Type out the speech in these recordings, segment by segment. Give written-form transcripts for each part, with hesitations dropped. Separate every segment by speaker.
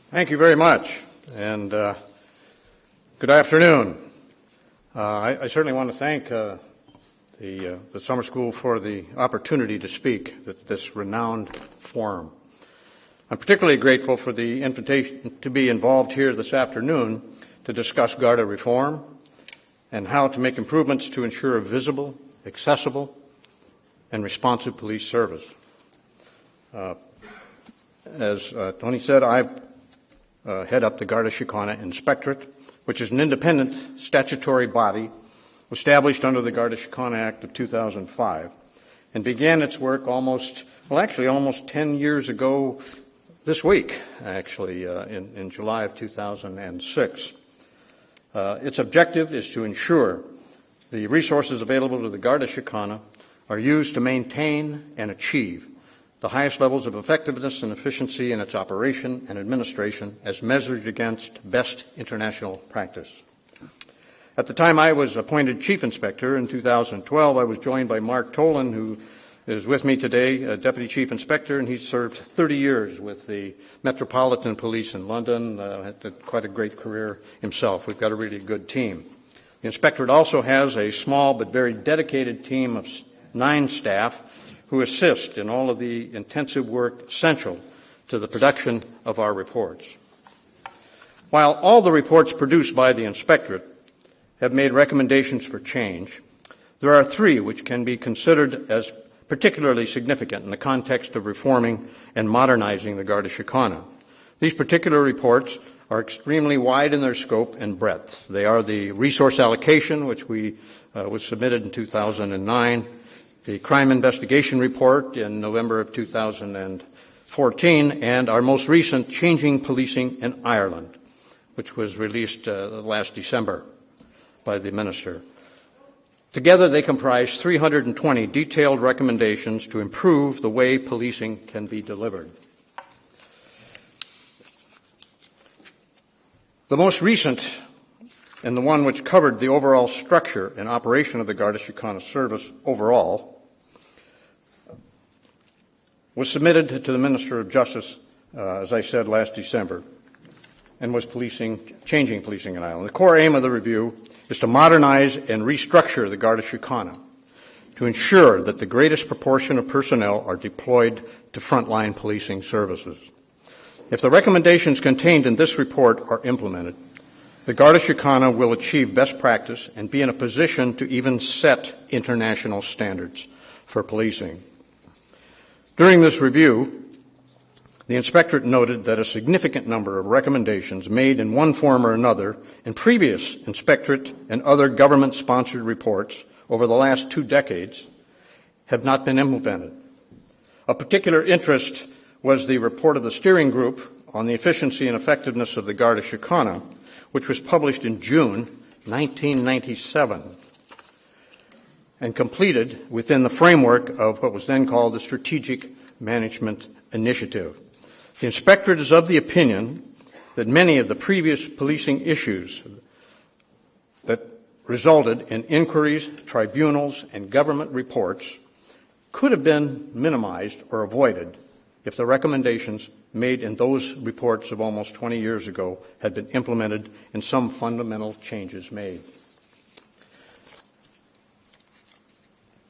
Speaker 1: Thank you very much, and good afternoon. I certainly want to thank the summer school for the opportunity to speak at this renowned forum. I'm particularly grateful for the invitation to be involved here this afternoon to discuss Garda reform and how to make improvements to ensure a visible, accessible, and responsive police service. As Tony said, I head up the Garda Síochána Inspectorate, which is an independent statutory body established under the Garda Síochána Act of 2005 and began its work almost 10 years ago this week, in July of 2006. Its objective is to ensure the resources available to the Garda Síochána are used to maintain and achieve the highest levels of effectiveness and efficiency in its operation and administration as measured against best international practice. At the time I was appointed Chief Inspector in 2012, I was joined by Mark Tolan, who is with me today, Deputy Chief Inspector, and he's served 30 years with the Metropolitan Police in London, had quite a great career himself. We've got a really good team. The Inspectorate also has a small but very dedicated team of 9 staff who assist in all of the intensive work essential to the production of our reports. While all the reports produced by the Inspectorate have made recommendations for change, there are 3 which can be considered as particularly significant in the context of reforming and modernizing the Garda Síochána. These particular reports are extremely wide in their scope and breadth. They are the resource allocation, which was submitted in 2009, the crime investigation report in November of 2014, and our most recent Changing Policing in Ireland, which was released last December by the Minister. Together, they comprise 320 detailed recommendations to improve the way policing can be delivered. The most recent, and the one which covered the overall structure and operation of the Garda Síochána service overall, was submitted to the Minister of Justice, as I said, last December, and was Changing Policing in Ireland. The core aim of the review is to modernize and restructure the Garda Síochána to ensure that the greatest proportion of personnel are deployed to frontline policing services. If the recommendations contained in this report are implemented, the Garda Síochána will achieve best practice and be in a position to even set international standards for policing. During this review, the Inspectorate noted that a significant number of recommendations made in one form or another in previous Inspectorate and other government-sponsored reports over the last 2 decades have not been implemented. Of particular interest was the report of the steering group on the efficiency and effectiveness of the Garda Síochána, which was published in June 1997 and completed within the framework of what was then called the Strategic Management Initiative. The Inspectorate is of the opinion that many of the previous policing issues that resulted in inquiries, tribunals, and government reports could have been minimized or avoided if the recommendations made in those reports of almost 20 years ago had been implemented and some fundamental changes made.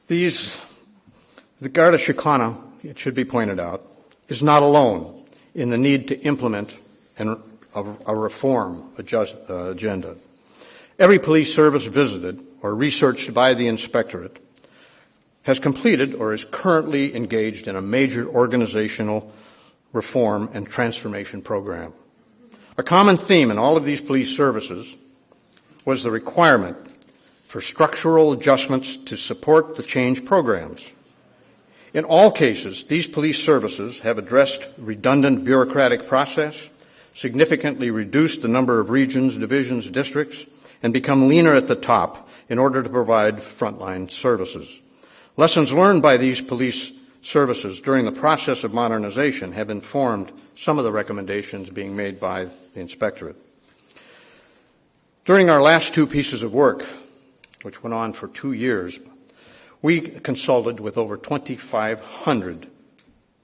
Speaker 1: The Garda Síochána, it should be pointed out, is not alone in the need to implement a reform agenda. Every police service visited or researched by the Inspectorate has completed or is currently engaged in a major organizational reform and transformation program. A common theme in all of these police services was the requirement for structural adjustments to support the change programs. In all cases, these police services have addressed redundant bureaucratic process, significantly reduced the number of regions, divisions, districts, and become leaner at the top in order to provide frontline services. Lessons learned by these police services during the process of modernization have informed some of the recommendations being made by the Inspectorate. During our last 2 pieces of work, which went on for 2 years, we consulted with over 2,500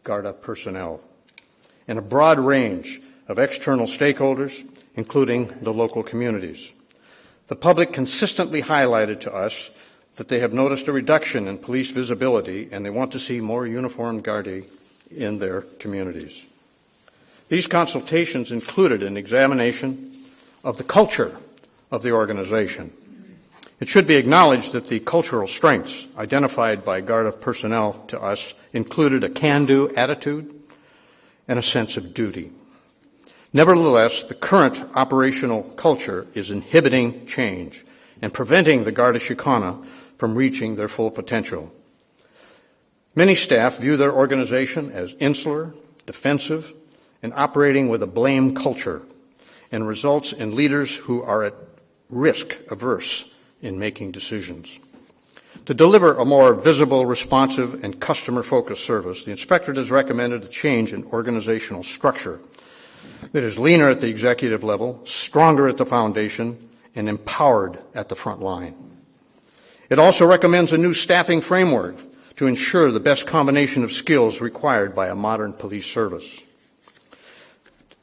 Speaker 1: Garda personnel in a broad range of external stakeholders, including the local communities. The public consistently highlighted to us that they have noticed a reduction in police visibility and they want to see more uniformed Gardaí in their communities. These consultations included an examination of the culture of the organization. It should be acknowledged that the cultural strengths identified by Garda personnel to us included a can-do attitude and a sense of duty. Nevertheless, the current operational culture is inhibiting change and preventing the Garda Síochána from reaching their full potential. Many staff view their organization as insular, defensive, and operating with a blame culture, and results in leaders who are at risk averse in making decisions. To deliver a more visible, responsive, and customer-focused service, the Inspectorate has recommended a change in organizational structure that is leaner at the executive level, stronger at the foundation, and empowered at the front line. It also recommends a new staffing framework to ensure the best combination of skills required by a modern police service.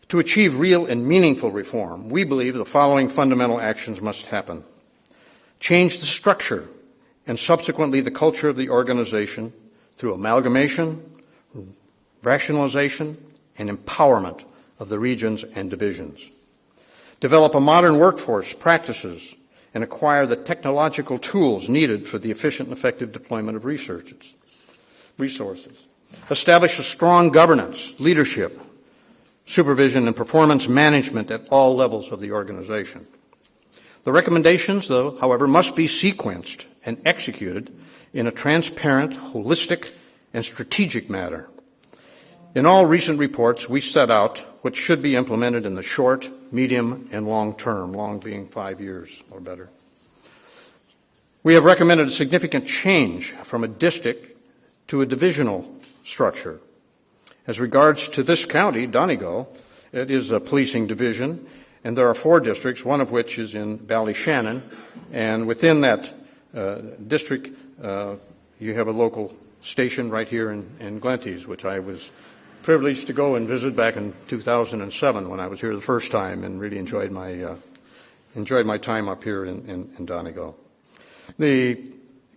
Speaker 1: To achieve real and meaningful reform, we believe the following fundamental actions must happen. Change the structure and subsequently the culture of the organization through amalgamation, rationalization, and empowerment of the regions and divisions. Develop a modern workforce practices and acquire the technological tools needed for the efficient and effective deployment of resources. Establish a strong governance, leadership, supervision, and performance management at all levels of the organization. The recommendations, though, however, must be sequenced and executed in a transparent, holistic, and strategic manner. In all recent reports, we set out what should be implemented in the short, medium, and long term, long being 5 years or better. We have recommended a significant change from a district to a divisional structure. As regards to this county, Donegal, it is a policing division, and there are 4 districts, one of which is in Ballyshannon, and within that district, you have a local station right here in Glenties, which I was privileged to go and visit back in 2007 when I was here the first time, and really enjoyed my time up here in Donegal. The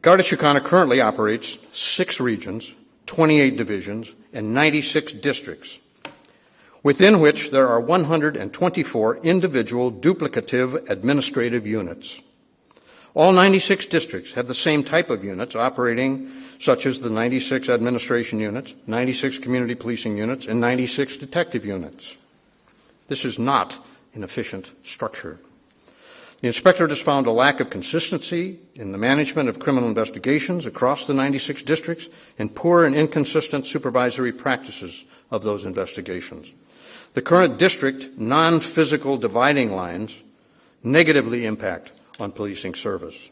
Speaker 1: Garda Síochána currently operates 6 regions, 28 divisions, and 96 districts, within which there are 124 individual duplicative administrative units. All 96 districts have the same type of units operating, such as the 96 administration units, 96 community policing units, and 96 detective units. This is not an efficient structure. The Inspectorate has found a lack of consistency in the management of criminal investigations across the 96 districts and poor and inconsistent supervisory practices of those investigations. The current district non-physical dividing lines negatively impact on policing service.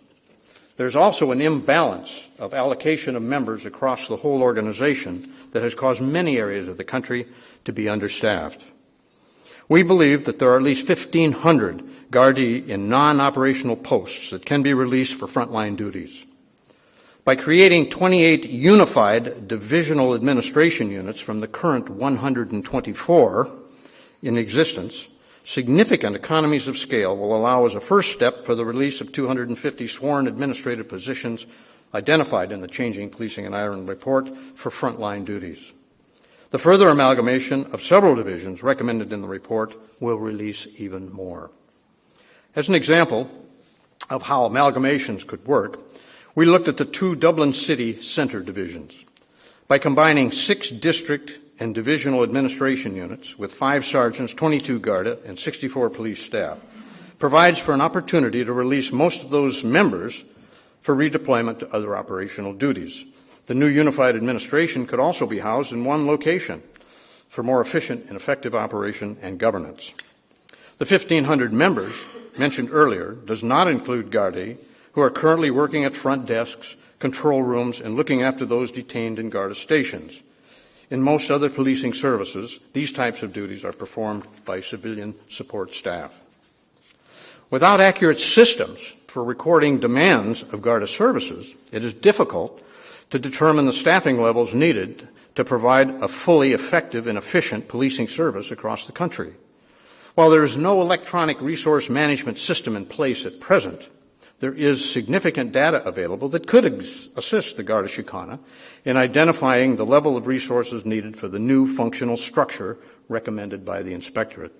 Speaker 1: There's also an imbalance of allocation of members across the whole organization that has caused many areas of the country to be understaffed. We believe that there are at least 1,500 Gardaí in non-operational posts that can be released for frontline duties. By creating 28 unified divisional administration units from the current 124 in existence, significant economies of scale will allow as a first step for the release of 250 sworn administrative positions identified in the Changing Policing in Ireland report for frontline duties. The further amalgamation of several divisions recommended in the report will release even more. As an example of how amalgamations could work, we looked at the 2 Dublin City Centre divisions. By combining 6 district and divisional administration units with 5 sergeants, 22 Garda, and 64 police staff, provides for an opportunity to release most of those members for redeployment to other operational duties. The new unified administration could also be housed in one location for more efficient and effective operation and governance. The 1,500 members mentioned earlier does not include Gardaí who are currently working at front desks, control rooms, and looking after those detained in Garda stations. In most other policing services, these types of duties are performed by civilian support staff. Without accurate systems for recording demands of Garda services, it is difficult to determine the staffing levels needed to provide a fully effective and efficient policing service across the country. While there is no electronic resource management system in place at present, there is significant data available that could assist the Garda Síochána in identifying the level of resources needed for the new functional structure recommended by the Inspectorate.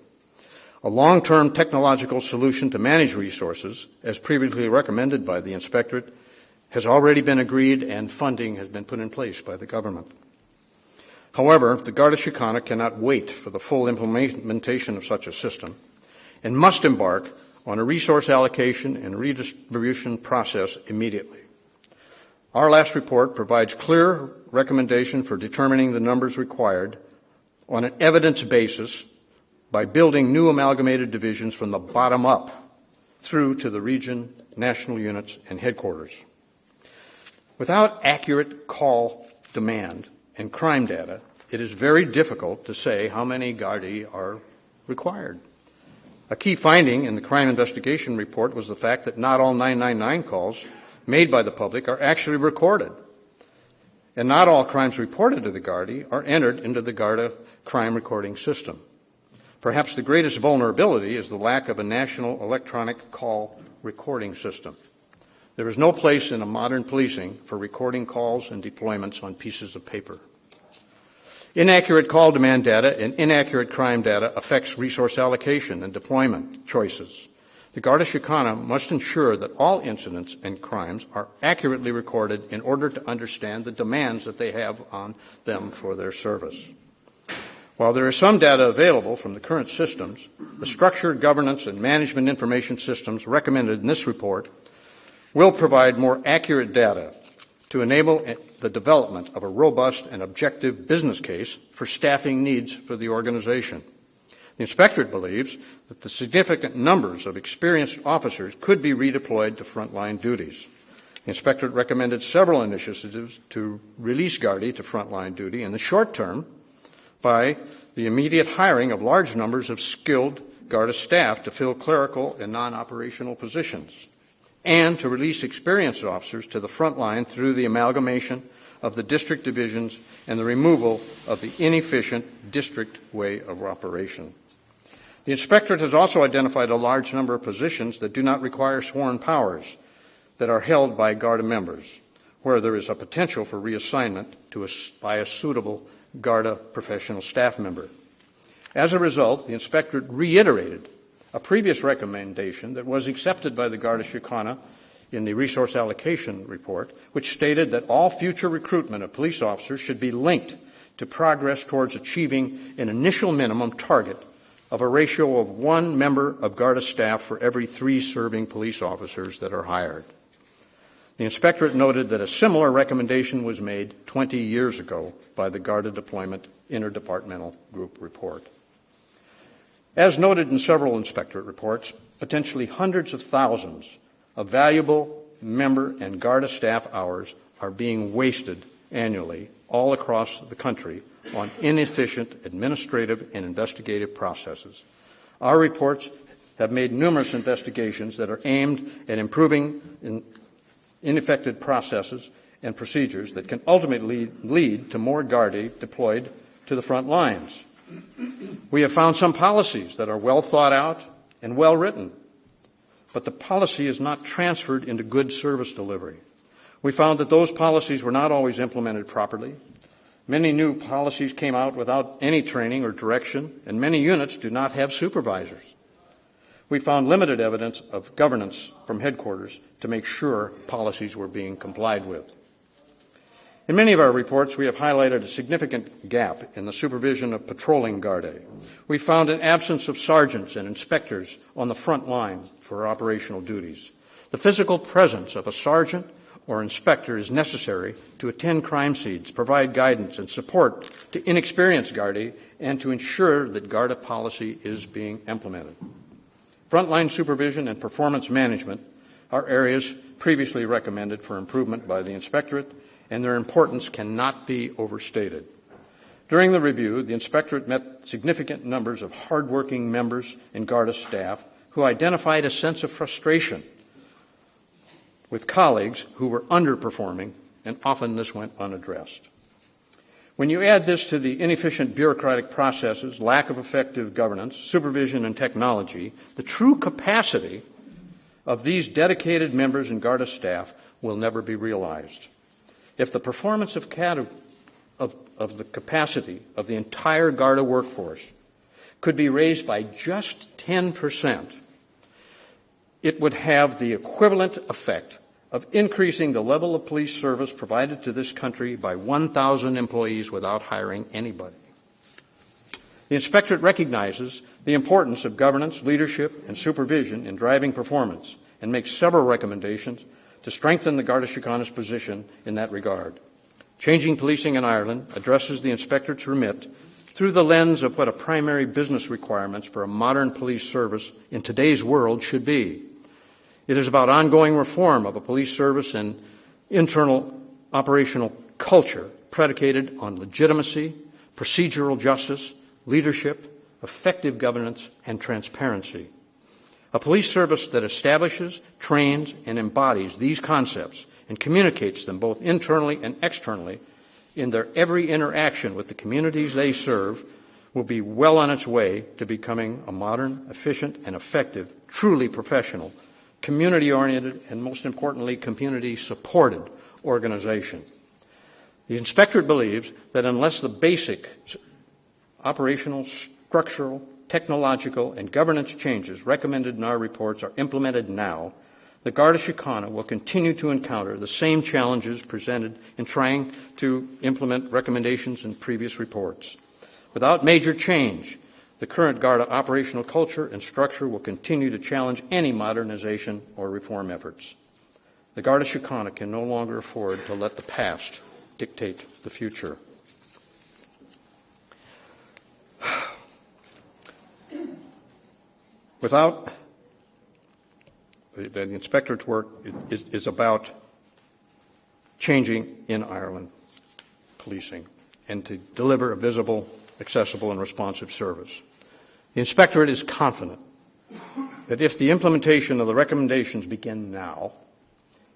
Speaker 1: A long-term technological solution to manage resources, as previously recommended by the Inspectorate, has already been agreed and funding has been put in place by the government. However, the Garda Síochána cannot wait for the full implementation of such a system and must embark on a resource allocation and redistribution process immediately. Our last report provides clear recommendation for determining the numbers required on an evidence basis by building new amalgamated divisions from the bottom up through to the region, national units, and headquarters. Without accurate call demand and crime data, it is very difficult to say how many Gardaí are required. A key finding in the crime investigation report was the fact that not all 999 calls made by the public are actually recorded, and not all crimes reported to the Gardaí are entered into the Garda crime recording system. Perhaps the greatest vulnerability is the lack of a national electronic call recording system. There is no place in a modern policing for recording calls and deployments on pieces of paper. Inaccurate call demand data and inaccurate crime data affects resource allocation and deployment choices. The Garda Síochána must ensure that all incidents and crimes are accurately recorded in order to understand the demands that they have on them for their service. While there is some data available from the current systems, the structured governance and management information systems recommended in this report will provide more accurate data to enable the development of a robust and objective business case for staffing needs for the organization. The Inspectorate believes that the significant numbers of experienced officers could be redeployed to frontline duties. The Inspectorate recommended several initiatives to release Gardaí to frontline duty in the short term by the immediate hiring of large numbers of skilled Garda staff to fill clerical and non-operational positions, and to release experienced officers to the front line through the amalgamation of the district divisions and the removal of the inefficient district way of operation. The Inspectorate has also identified a large number of positions that do not require sworn powers that are held by Garda members, where there is a potential for reassignment by a suitable Garda professional staff member. As a result, the Inspectorate reiterated a previous recommendation that was accepted by the Garda Síochána in the resource allocation report, which stated that all future recruitment of police officers should be linked to progress towards achieving an initial minimum target of a ratio of 1 member of Garda staff for every 3 serving police officers that are hired. The Inspectorate noted that a similar recommendation was made 20 years ago by the Garda Deployment Interdepartmental Group report. As noted in several Inspectorate reports, potentially hundreds of thousands of valuable member and Garda staff hours are being wasted annually all across the country on inefficient administrative and investigative processes. Our reports have made numerous investigations that are aimed at improving ineffective processes and procedures that can ultimately lead to more Gardaí deployed to the front lines. We have found some policies that are well thought out and well written, but the policy is not transferred into good service delivery. We found that those policies were not always implemented properly. Many new policies came out without any training or direction, and many units do not have supervisors. We found limited evidence of governance from headquarters to make sure policies were being complied with. In many of our reports, we have highlighted a significant gap in the supervision of patrolling Gardaí. We found an absence of sergeants and inspectors on the front line for operational duties. The physical presence of a sergeant or inspector is necessary to attend crime scenes, provide guidance and support to inexperienced Gardaí, and to ensure that Garda policy is being implemented. Frontline supervision and performance management are areas previously recommended for improvement by the Inspectorate, and their importance cannot be overstated. During the review, the Inspectorate met significant numbers of hardworking members and Garda staff who identified a sense of frustration with colleagues who were underperforming, and often this went unaddressed. When you add this to the inefficient bureaucratic processes, lack of effective governance, supervision, and technology, the true capacity of these dedicated members and Garda staff will never be realized. If the performance of the capacity of the entire Garda workforce could be raised by just 10%, it would have the equivalent effect of increasing the level of police service provided to this country by 1,000 employees without hiring anybody. The Inspectorate recognizes the importance of governance, leadership, and supervision in driving performance and makes several recommendations to strengthen the Garda Síochána's position in that regard. Changing Policing in Ireland addresses the Inspectorate's remit through the lens of what a primary business requirements for a modern police service in today's world should be. It is about ongoing reform of a police service and internal operational culture predicated on legitimacy, procedural justice, leadership, effective governance, and transparency. A police service that establishes, trains, and embodies these concepts and communicates them both internally and externally in their every interaction with the communities they serve will be well on its way to becoming a modern, efficient, and effective, truly professional, community-oriented, and most importantly, community-supported organization. The Inspectorate believes that unless the basic operational, structural, technological, and governance changes recommended in our reports are implemented now, the Garda Síochána will continue to encounter the same challenges presented in trying to implement recommendations in previous reports. Without major change, the current Garda operational culture and structure will continue to challenge any modernization or reform efforts. The Garda Síochána can no longer afford to let the past dictate the future. The Inspectorate's work is about changing in Ireland policing and to deliver a visible, accessible, and responsive service. The Inspectorate is confident that if the implementation of the recommendations begin now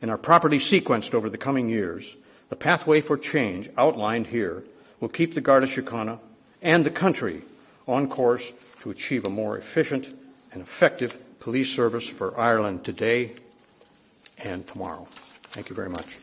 Speaker 1: and are properly sequenced over the coming years, the pathway for change outlined here will keep the Garda Síochána and the country on course to achieve a more efficient and effective police service for Ireland today and tomorrow. Thank you very much.